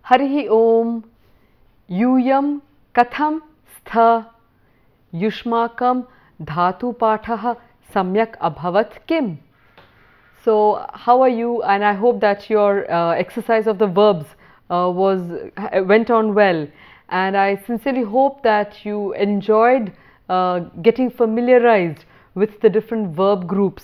Harihi Om Yuyam Katham Stha Yushmakam Dhatu Pathaha Samyak Abhavat Kim. So, how are you? And I hope that your exercise of the verbs went on well. And I sincerely hope that you enjoyed getting familiarized with the different verb groups.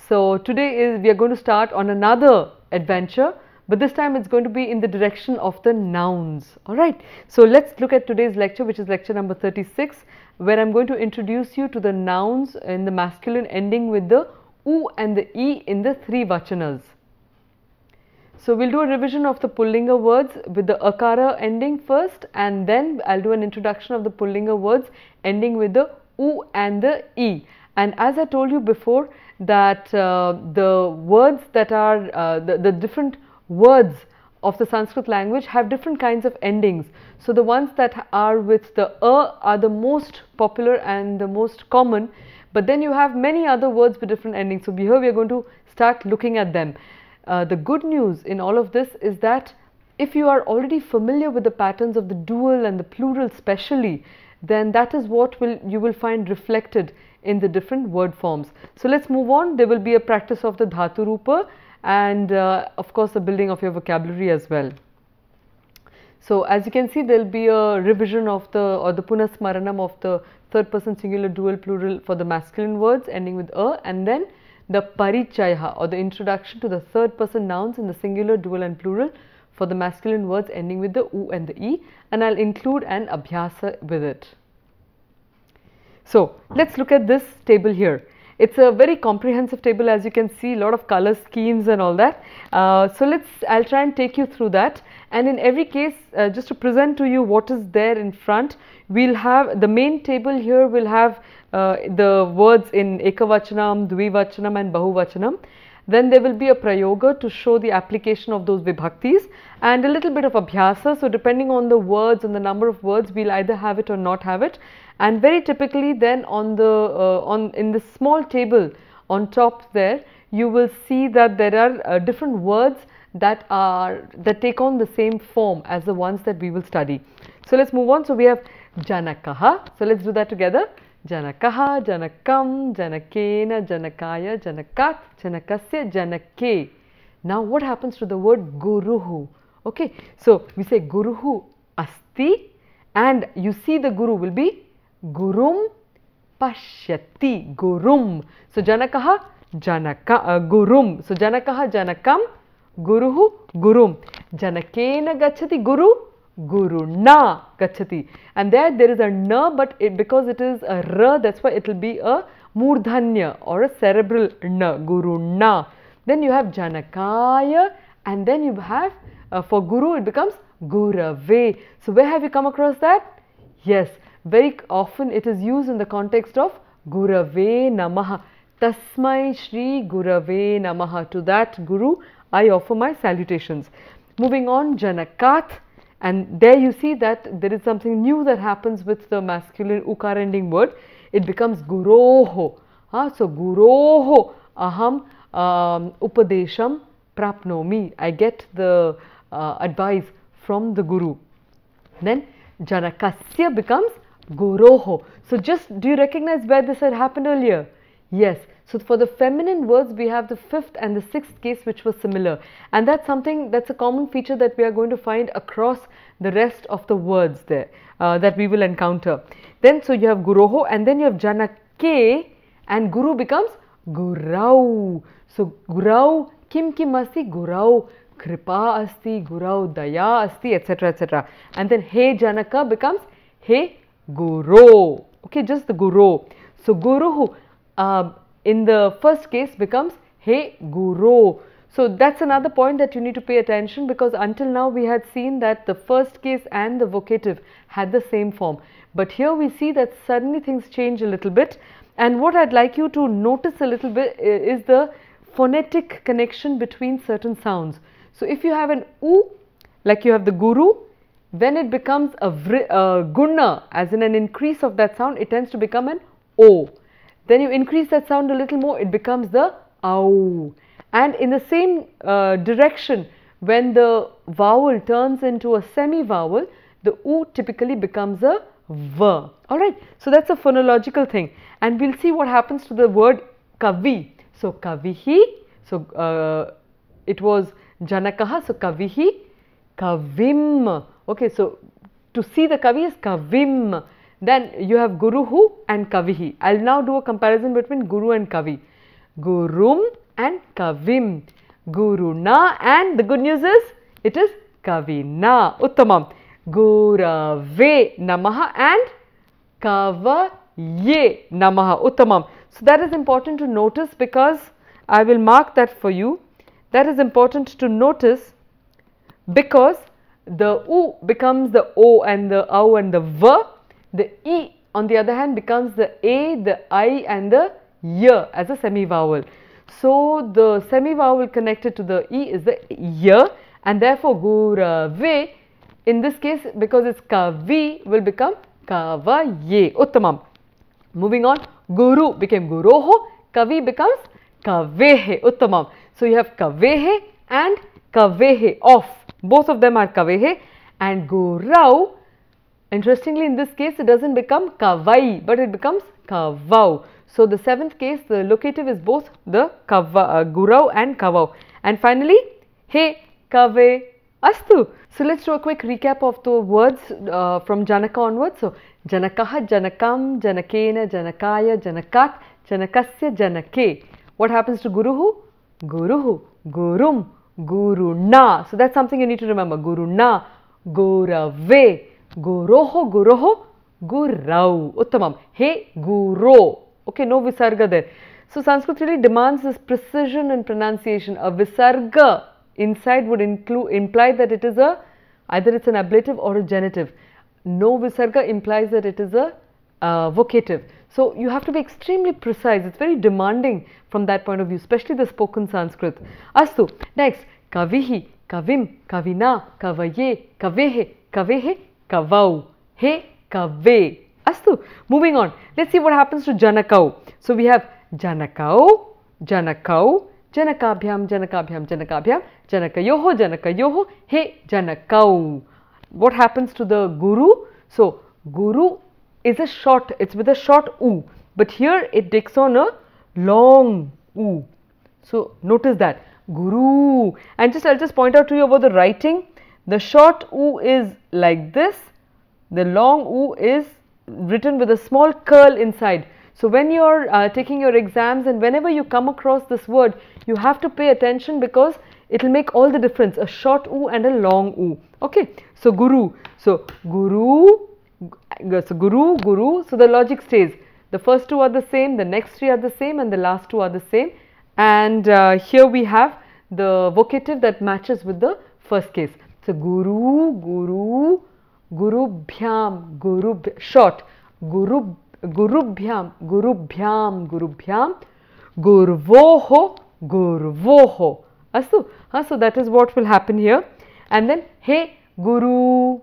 So, today we are going to start on another adventure, but this time it's going to be in the direction of the nouns. Alright, so let's look at today's lecture, which is lecture number 36, where I'm going to introduce you to the nouns in the masculine ending with the U and the E in the three vachanas. So, we'll do a revision of the Pullinga words with the Akara ending first, and then I'll do an introduction of the Pullinga words ending with the U and the E. And as I told you before, that the words that are the different words of the Sanskrit language have different kinds of endings. So, the ones that are with the are the most popular and the most common, but then you have many other words with different endings. So, here we are going to start looking at them. The good news in all of this is that if you are already familiar with the patterns of the dual and the plural specially, then that is what you will find reflected in the different word forms. So, let's move on. There will be a practice of the Dhatu Rupa and of course, the building of your vocabulary as well. So, as you can see, there will be a revision of the Punasmaranam of the third person singular dual plural for the masculine words ending with a, and then the Parichaya or the introduction to the third person nouns in the singular dual and plural for the masculine words ending with the U and the E, and I'll include an Abhyasa with it. So, let's look at this table here. It's a very comprehensive table, as you can see, a lot of color schemes and all that. So, I'll try and take you through that, and in every case just to present to you what is there in front, we'll have the main table here will have the words in Ekavachanam, Dvivachanam and Bahuvachanam. Then there will be a Prayoga to show the application of those Vibhaktis and a little bit of Abhyasa. So, depending on the words and the number of words, we'll either have it or not have it. And very typically then on the in the small table on top there, you will see that there are different words that take on the same form as the ones that we will study. So, let's move on. So, we have Janakaha. So, let's do that together. Janakaha, Janakam, Janakena, Janakaya, Janakat, Janakasya, Janake. Now, what happens to the word Guruhu? Okay, so we say Guruhu Asti, and you see the Guru will be Gurum Pashyati, Gurum. So, Janakaha, Gurum. So, Janakaha, Janakam, Guruhu, Gurum. Janakena Gachati, Guru, Guru na gachati, and there is a na, but because it is a ra, that's why it will be a murdhanya or a cerebral na, Guru na. Then you have Janakaya, and then you have for Guru it becomes Gurave. So, where have you come across that? Yes, very often it is used in the context of Gurave Namaha. Tasmai Shri Gurave Namaha. To that Guru I offer my salutations. Moving on, Janakat. And there you see that there is something new that happens with the masculine ukar ending word. It becomes guroho. So, guroho aham upadesham prapnomi. I get the advice from the guru. Then Janakasya becomes guroho. So, just do you recognize where this had happened earlier? Yes. So, for the feminine words, we have the fifth and the sixth case which was similar, and that's something that's a common feature that we are going to find across the rest of the words there that we will encounter. Then, so you have Guroho, and then you have Janake, and Guru becomes Gurau. So, Gurau, Kim Asti, Gurau, Kripa Asti, Gurau, Daya Asti, etc. etc. And then He Janaka becomes He Guru. Okay, just the Guru. So, Guruhu in the first case becomes He Guru. So, that's another point that you need to pay attention, because until now we had seen that the first case and the vocative had the same form. But here we see that suddenly things change a little bit, and what I'd like you to notice a little bit is the phonetic connection between certain sounds. So, if you have an U, like you have the Guru, when it becomes a Guna, as in an increase of that sound, it tends to become an O. Then you increase that sound a little more, it becomes the Au. And in the same direction, when the vowel turns into a semi-vowel, the U typically becomes a V. Alright, so that's a phonological thing, and we'll see what happens to the word kavi. So kavihi, so it was Janakaha, so kavihi, kavim. Okay, so to see the kavi is kavim. Then you have guruhu and kavihi. I'll now do a comparison between guru and kavi. Gurum and kavim. Guruna, and the good news is it is kavina. Uttamam. Gurave namaha and kavaye namaha. Uttamam. So that is important to notice, because I will mark that for you. That is important to notice because the U becomes the O and the OW and the V. The E on the other hand becomes the A, the I and the Y as a semi-vowel. So the semi-vowel connected to the E is the Y, and therefore Gurave in this case, because it's Kavi, will become Kavaye. Uttamam. Moving on, Guru became Guroho, Kavi becomes Kavehe. Uttamam. So you have Kavehe and Kavehe off. Both of them are Kavehe, and Gurau, interestingly in this case it doesn't become Kavai but it becomes Kavau. So the seventh case, the locative is both the Gurau and Kavau. And finally, He Kave Astu. So let's do a quick recap of the words from Janaka onwards. So Janakaha, Janakam, Janakena, Janakaya, Janakat, Janakasya, Janake. What happens to Guruhu? Guruhu, Gurum, Guruna. So that's something you need to remember. Guruna, Gurave, Guroho, Guroho, Gurau. Uttamam. He Guro. Okay, no visarga there. So Sanskrit really demands this precision in pronunciation. A visarga inside would imply that it is either it's an ablative or a genitive. No visarga implies that it is a vocative. So you have to be extremely precise. It's very demanding from that point of view, especially the spoken Sanskrit. Astu. Next, Kavihi, Kavim, Kavina, Kavaye, Kavehe, Kavehe, Kavau, He, Kave. Astu. Moving on. Let's see what happens to Janakau. So we have Janakau, Janakau, Janakabhyam, Janakabhyam, Janakabhyam, Janakayoho, Janakayoho, He, Janakau. What happens to the Guru? So Guru is a short, it's with a short U, but here it takes on a long U. So notice that Guru, and I'll just point out to you about the writing. The short U is like this, the long U is written with a small curl inside. So when you are taking your exams and whenever you come across this word, you have to pay attention because it will make all the difference, a short U and a long U. Okay, so Guru, so Guru, so Guru, Guru, so the logic stays. The first two are the same, the next three are the same, and the last two are the same. And here we have the vocative that matches with the first case. So Guru, Guru, Gurubhyam, Guru, short, Guru, Gurubhyam, Gurubhyam, Gurubhyam, Gurvoho, Gurvoho. Astu. So that is what will happen here. And then He Guru.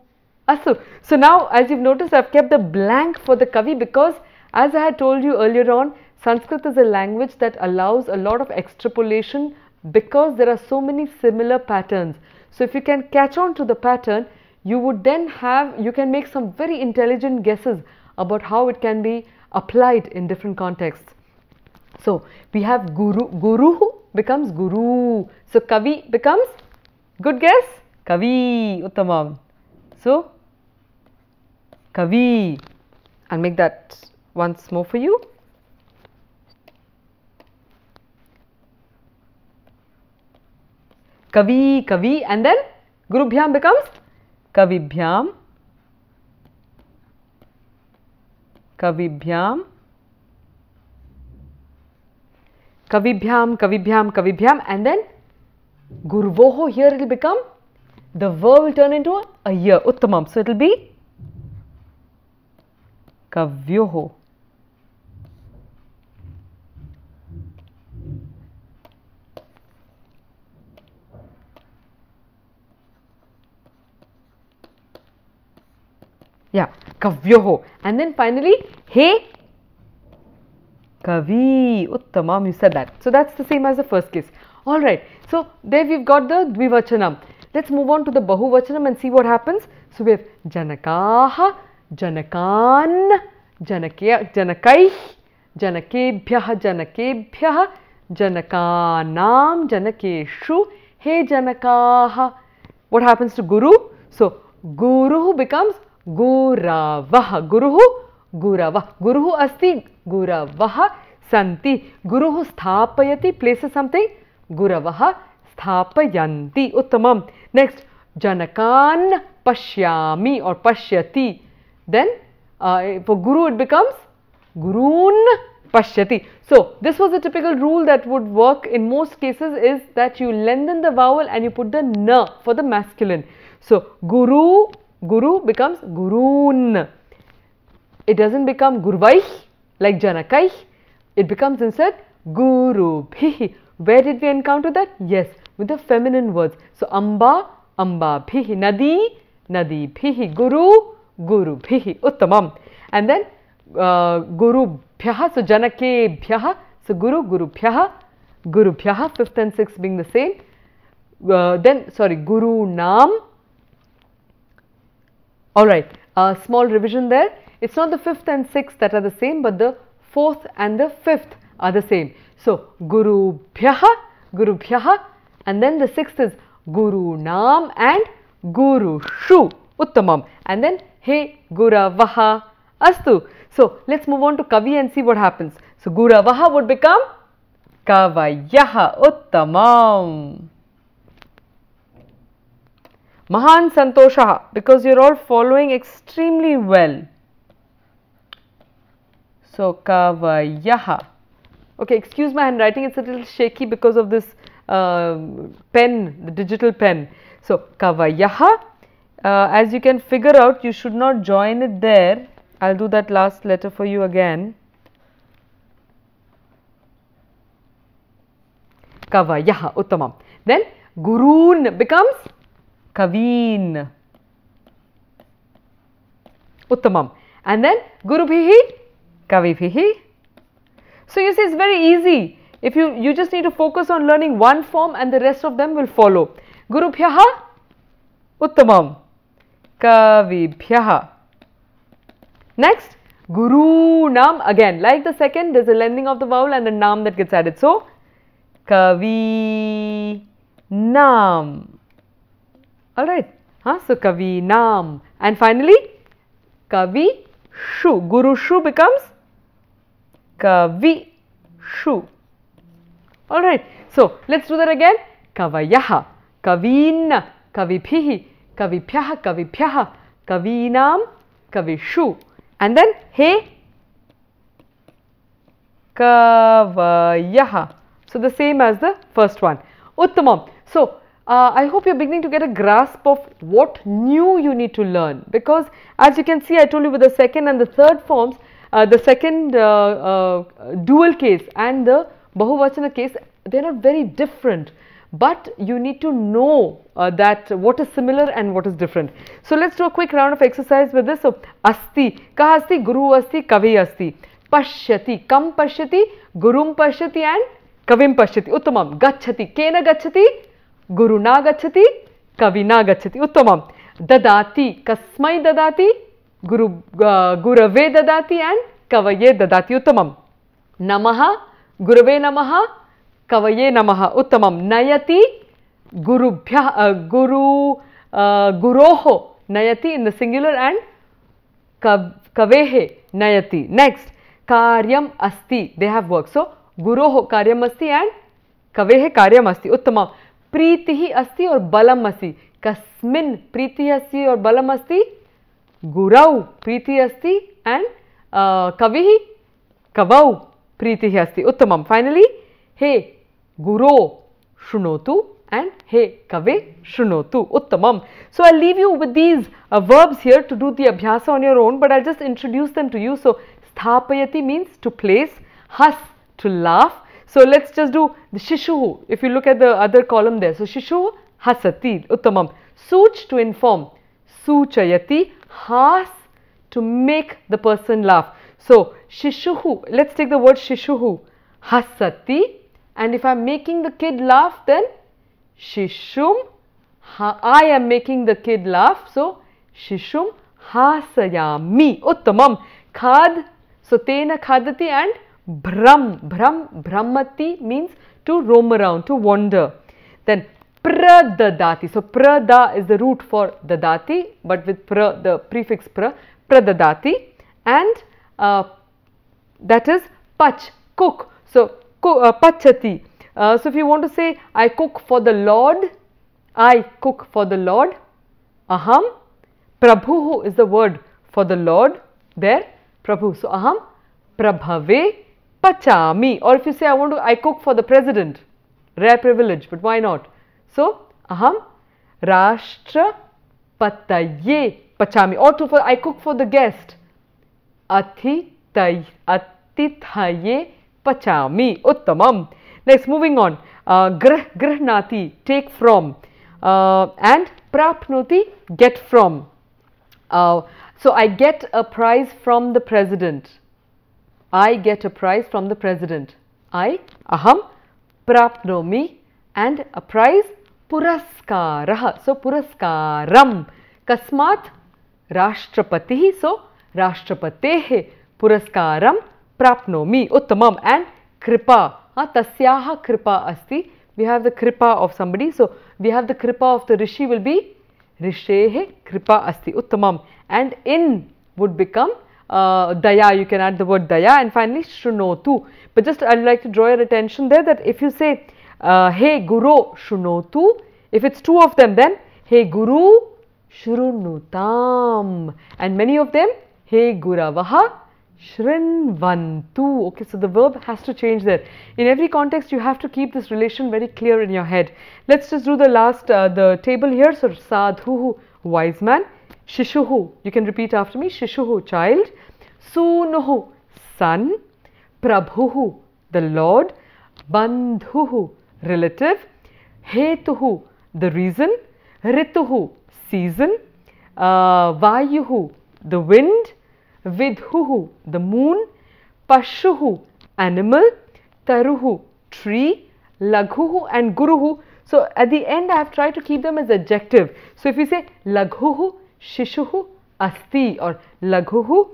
Astu. So now, as you've noticed, I've kept the blank for the Kavi because, as I had told you earlier on, Sanskrit is a language that allows a lot of extrapolation because there are so many similar patterns. So if you can catch on to the pattern, you would then you can make some very intelligent guesses about how it can be applied in different contexts. So we have Guru, Guru becomes Guru. So Kavi becomes, good guess, Kavi, Uttamam. So Kavi, I'll make that once more for you. Kavi, Kavi, and then Gurubhyam becomes Kavibhyam, Kavibhyam, Kavibhyam, Kavibhyam, Kavibhyam, and then Gurvoho, here it will become, the verb will turn into a ya, Uttamam. So it will be Kavyoho. Yeah, Kavyoho. And then finally, He Kavi. Uttamam, you said that. So that's the same as the first case. Alright, so there we've got the Dvivachanam. Let's move on to the Bahuvachanam and see what happens. So we have Janakaha, Janakan, Janakai, Janakebhyah, Janakebhyah, Janakanam, Janakeshu, He Janakaha. What happens to Guru? So Guruhu becomes Guravah, Guruhu, Guravah, Guruhu asti, Guravah santi, Guruhu sthapayati, places something, Guravah sthapayanti, uttamam. Next, Janakan pashyami or pashyati. Then for Guru it becomes Gurun pashyati. So this was a typical rule that would work in most cases, is that you lengthen the vowel and you put the na for the masculine. So Guru, Guru becomes Gurun. It doesn't become Gurvaih like Janakai. It becomes instead Guru Bhihi. Where did we encounter that? Yes, with the feminine words. So Amba, Amba Bhihi, Nadi, Nadi Bhihi, Guru, Guru Bhihi, Uttamam. And then Guru Bhyaha, so Janake Bhyaha, so Guru, Guru Bhyaha, Guru Bhyaha, 5th and 6th being the same. Then, sorry, Guru Nam. Alright, small revision there. It's not the 5th and 6th that are the same, but the 4th and the 5th are the same. So, Guru Bhyaha, Guru Bhyaha, and then the 6th is Guru Nam and Guru Shu, Uttamam. And then, He Guravaha Astu. So, let's move on to Kavi and see what happens. So, Guravaha would become Kavayaha, Uttamam. Mahan Santoshaha, because you're all following extremely well. So, Kavayaha. Okay, excuse my handwriting, it's a little shaky because of this pen, the digital pen. So, Kavayaha, as you can figure out, you should not join it there. I'll do that last letter for you again. Kavayaha, Uttamam. Then, Gurun becomes Kaveen, Uttamam. And then, Guru Bhihi, Kavi Bhihi. So you see, it's very easy. If you just need to focus on learning one form and the rest of them will follow. Guru Bhyaha, Uttamam, Kavi Bhyaha. Next, Guru Nam, again like the second, there's a lengthening of the vowel and a Nam that gets added. So, Kavi Nam. Alright, so Kavi Nam. And finally, Kavi Shu. Guru Shu becomes Kavi Shu. Alright, so let's do that again. Kavayaha, Kavina, Kavibhihi, Kavibhyaha, Kavibhyaha, Kavinam, Kavishu. And then He Kavayaha. So the same as the first one. Uttamam. So I hope you're beginning to get a grasp of what new you need to learn, because as you can see, I told you with the second and the third forms, the second dual case and the Bahuvachana case, they are not very different, but you need to know that what is similar and what is different. So let's do a quick round of exercise with this. So Asti, Kaha Asti, Guru Asti, Kavi Asti, Pashyati, Kam Pashyati, Gurum Pashyati and Kavim Pashyati, Uttamam. Gacchati, Kena Gacchati, Guruna Gacchati, Kavina Gacchati, Uttamam. Dadati, Kasmai Dadati, Gurave Dadati and Kavaye Dadati, Uttamam. Namaha, Gurave Namaha, Kavaye Namaha, Uttamam. Nayati, Guroho Nayati in the singular and Kavehe Nayati. Next, Karyam Asti, they have work. So, Guroho Karyam Asti and Kavehe Karyam Asti, Uttamam. Pritihi Asti or Balam Asti. Kasmin Pritihi Asti or Balam Asti. Gurau Priti Asti and Kavihi Kavau Pritihi Asti, Uttamam. Finally, He Guro Shrunotu and He Kave Shrunotu, Uttamam. So I'll leave you with these verbs here to do the abhyasa on your own, but I'll just introduce them to you. So Sthapayati means to place, Has to laugh. So let's just do the Shishuhu. If you look at the other column there, so Shishuhu Hasati, Uttamam. Such to inform, Suchayati, Has to make the person laugh. So Shishuhu, let's take the word Shishuhu, Hasati, and if I'm making the kid laugh, then Shishum I am making the kid laugh. So Shishum hasayami. Uttamam. Khad. So tena khadati and brahmati means to roam around, to wander. Then pradadati. So prada is the root for dadati, but with the prefix pradadati, and that is pach, cook. So pachati. So if you want to say I cook for the Lord, I cook for the Lord. Aham. Prabhu is the word for the Lord there. Prabhu. So aham prabhave pachami. Or if you say I cook for the president, rare privilege, but why not? So aham rashtra pataye pachami. Or I cook for the guest, atithaye pachami. Uttamam. Next, moving on. Grihnati, take from, and prapnoti, get from. So I get a prize from the president. I get a prize from the president. Aham prapnomi, and a prize puraskarah. So puraskaram. Kasmat rashtrapatihi. So rashtrapatehe puraskaram prapnomi. Uttamam. And kripa. Tasyaha kripa asti. We have the kripa of somebody. So we have the kripa of the rishi will be rishehe kripa asti. Uttamam. And in would become daya. You can add the word daya. And finally shrunotu. But just I'd like to draw your attention there that if you say hey guru shrunotu, if it's two of them, then hey guru shrunutam. And many of them hey guravaha shrinvantu. Okay, so the verb has to change there. In every context, you have to keep this relation very clear in your head. Let's just do the last, the table here. So, sadhuhu, wise man. Shishuhu, you can repeat after me. Shishuhu, child. Sunuhu, son. Prabhuhu, the Lord. Bandhuhu, relative. Hetuhu, the reason. Rituhu, season. Vayuhu, the wind. Vidhuhu, the moon. Pashuhu, animal. Taruhu, tree. Laghuhu and guruhu. So at the end I have tried to keep them as adjective. So if you say laghuhu shishuhu asti, or laghuhu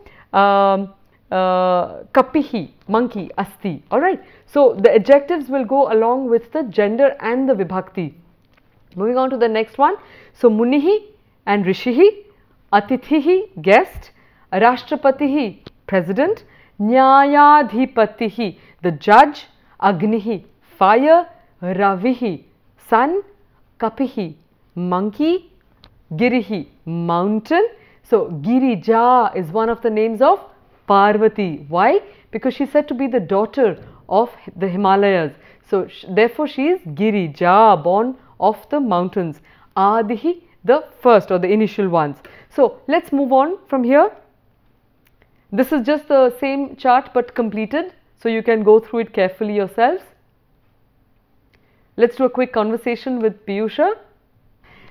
kapihi, monkey asti. Alright. So the adjectives will go along with the gender and the vibhakti. Moving on to the next one. So munihi and rishihi, atithihi, guest. Rashtrapatihi, president. Nyayadhipatihi, the judge. Agnihi, fire. Ravihi, sun. Kapihi, monkey. Girihi, mountain. So Girija is one of the names of Parvati. Why? Because she is said to be the daughter of the Himalayas. So therefore she is Girija, born of the mountains. Adihi, the first or the initial ones. So let's move on from here. This is just the same chart but completed. So you can go through it carefully yourselves. Let's do a quick conversation with Piyusha.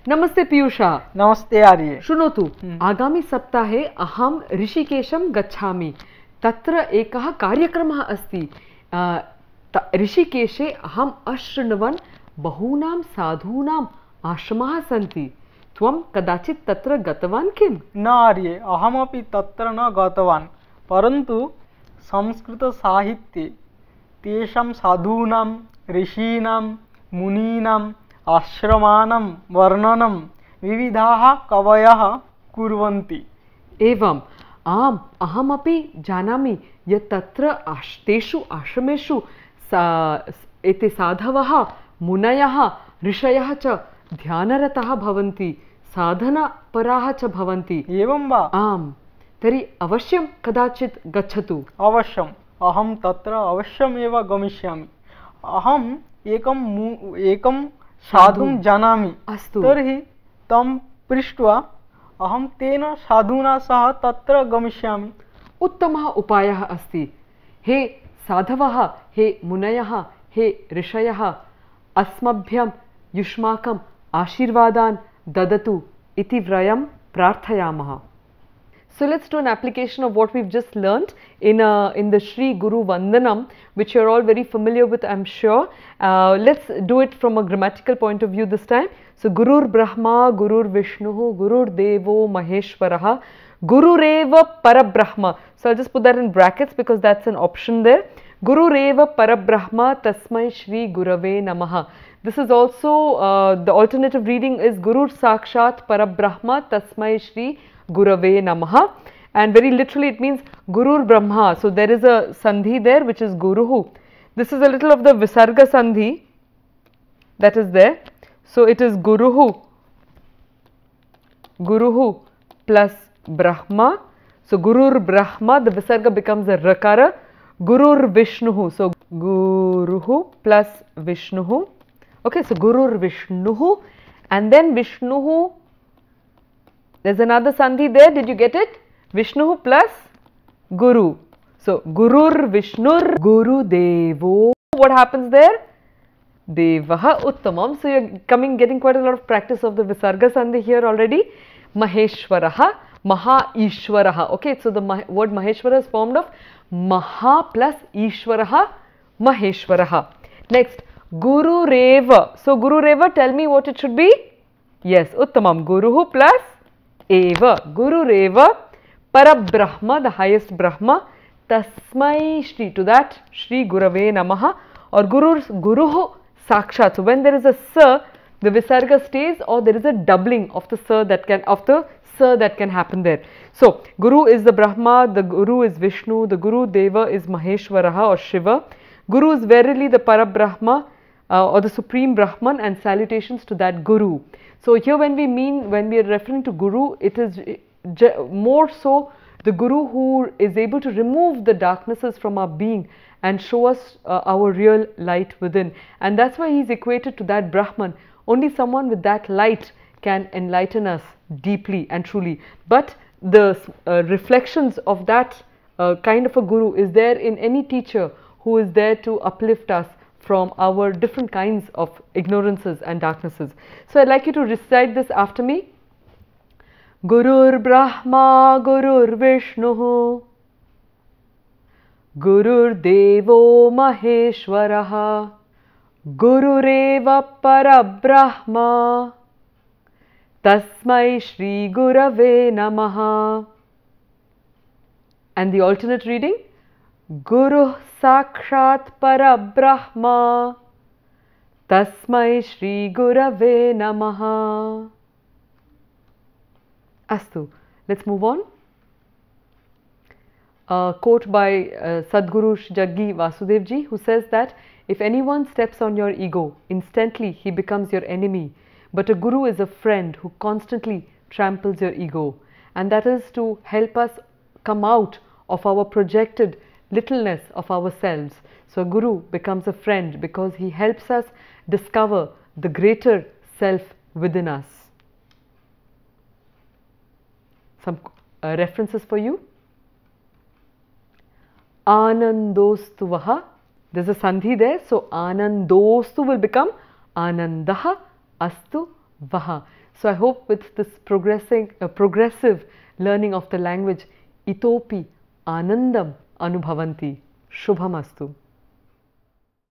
Namaste Piyusha. Namaste Arye. Shrunotu. Agami saptahe aham Rishikesham gachhami. Tatra ekah karyakramah asti. Rishikeshe aham ashrunavan bahunam sadhunam ashramah santi. Tvam kadachit tatra gatavan kim? Na Arye, ahamapi tatra na gatavan. Parantu Samskrita sahitye tesham sadhunam rishinam muninam ashramanam varnanam vividhaha kavayah kurvanti. Evam ahamapi janami yat tatra teshu ashrameshu ete sadhavaha munayaha rishayah cha dhyanarataha bhavanti sadhana paraha cha bhavanti. Evam va? Am. Tari avashyam kadachit gachatu. Avashyam. Aham tatra avashyam eva gamishyami. Aham ekam sadhum janami. Astu. Tarhi tam prishtva aham tena sadhuna saha tatra gamishyami. Uttamah upayah asti. He sadhavaha, he munayaha, he rishayaha, asmabhyam yushmakam ashirvadan dadatu iti vrayam prarthayamaha. So let's do an application of what we've just learnt in the Shri Guru Vandanam, which you're all very familiar with, I'm sure. Let's do it from a grammatical point of view this time. So Gurur Brahma, Gurur Vishnu, Gurur Devo Maheshwaraha, Gurureva Parabrahma. So I'll just put that in brackets because that's an option there. Gurureva Parabrahma Tasmai Shri Gurave Namaha. This is also the alternative reading is Gurur Sakshat Parabrahma Tasmai Shri Gurave Namaha, and very literally it means Gurur Brahma. So there is a sandhi there which is Guruhu. This is a little of the Visarga sandhi that is there. So it is Guruhu, Guruhu plus Brahma. So Gurur Brahma, the Visarga becomes a Rakara. Gurur Vishnuhu, so Guruhu plus Vishnuhu. Okay, so Gurur Vishnuhu, and then Vishnuhu, there's another sandhi there, did you get it? Vishnuhu plus Guru. So Gurur Vishnur Guru Devo. What happens there? Devaha Uttamam. So you're getting quite a lot of practice of the Visarga sandhi here already. Maheshwaraha, Maha Ishwaraha. Okay, so the word Maheshwara is formed of Maha plus Ishwaraha, Maheshwaraha. Next, Guru Reva. So Guru Reva, tell me what it should be? Yes, Uttamam. Guruhu plus Eva. Guru Reva Parabrahma, the highest Brahma. Tasmai Shri, to that Shri Gurave Namaha, or Guruhu Sakshat. So when there is a Sa, the Visarga stays, or there is a doubling of the Sa that can happen there. So Guru is the Brahma, the Guru is Vishnu, the Guru Deva is Maheshwaraha or Shiva. Guru is verily the Parabrahma or the Supreme Brahman, and salutations to that Guru. So here when we are referring to Guru, it is more so the Guru who is able to remove the darknesses from our being and show us our real light within. And that's why he is equated to that Brahman. Only someone with that light can enlighten us deeply and truly. But the reflections of that kind of a Guru is there in any teacher who is there to uplift us from our different kinds of ignorances and darknesses. So I'd like you to recite this after me. Gurur Brahma, Gurur Vishnu, Gurur Devo Maheshwaraha, Gurureva Parabrahma, Tasmai Shri Gurave Namaha. And the alternate reading, Guru Sakshat Parabrahma, Tasmai Shri Gurave Namaha. Astu. Let's move on. A quote by Sadguru Jaggi Vasudev ji, who says that if anyone steps on your ego, instantly he becomes your enemy. But a Guru is a friend who constantly tramples your ego. And that is to help us come out of our projected littleness of ourselves. So a Guru becomes a friend because he helps us discover the greater self within us. Some references for you. Anandostu vaha. There's a sandhi there. So Anandostu will become Anandaha astu vaha. So I hope with this progressive learning of the language, itopi anandam anubhavanti. Shubhamastu.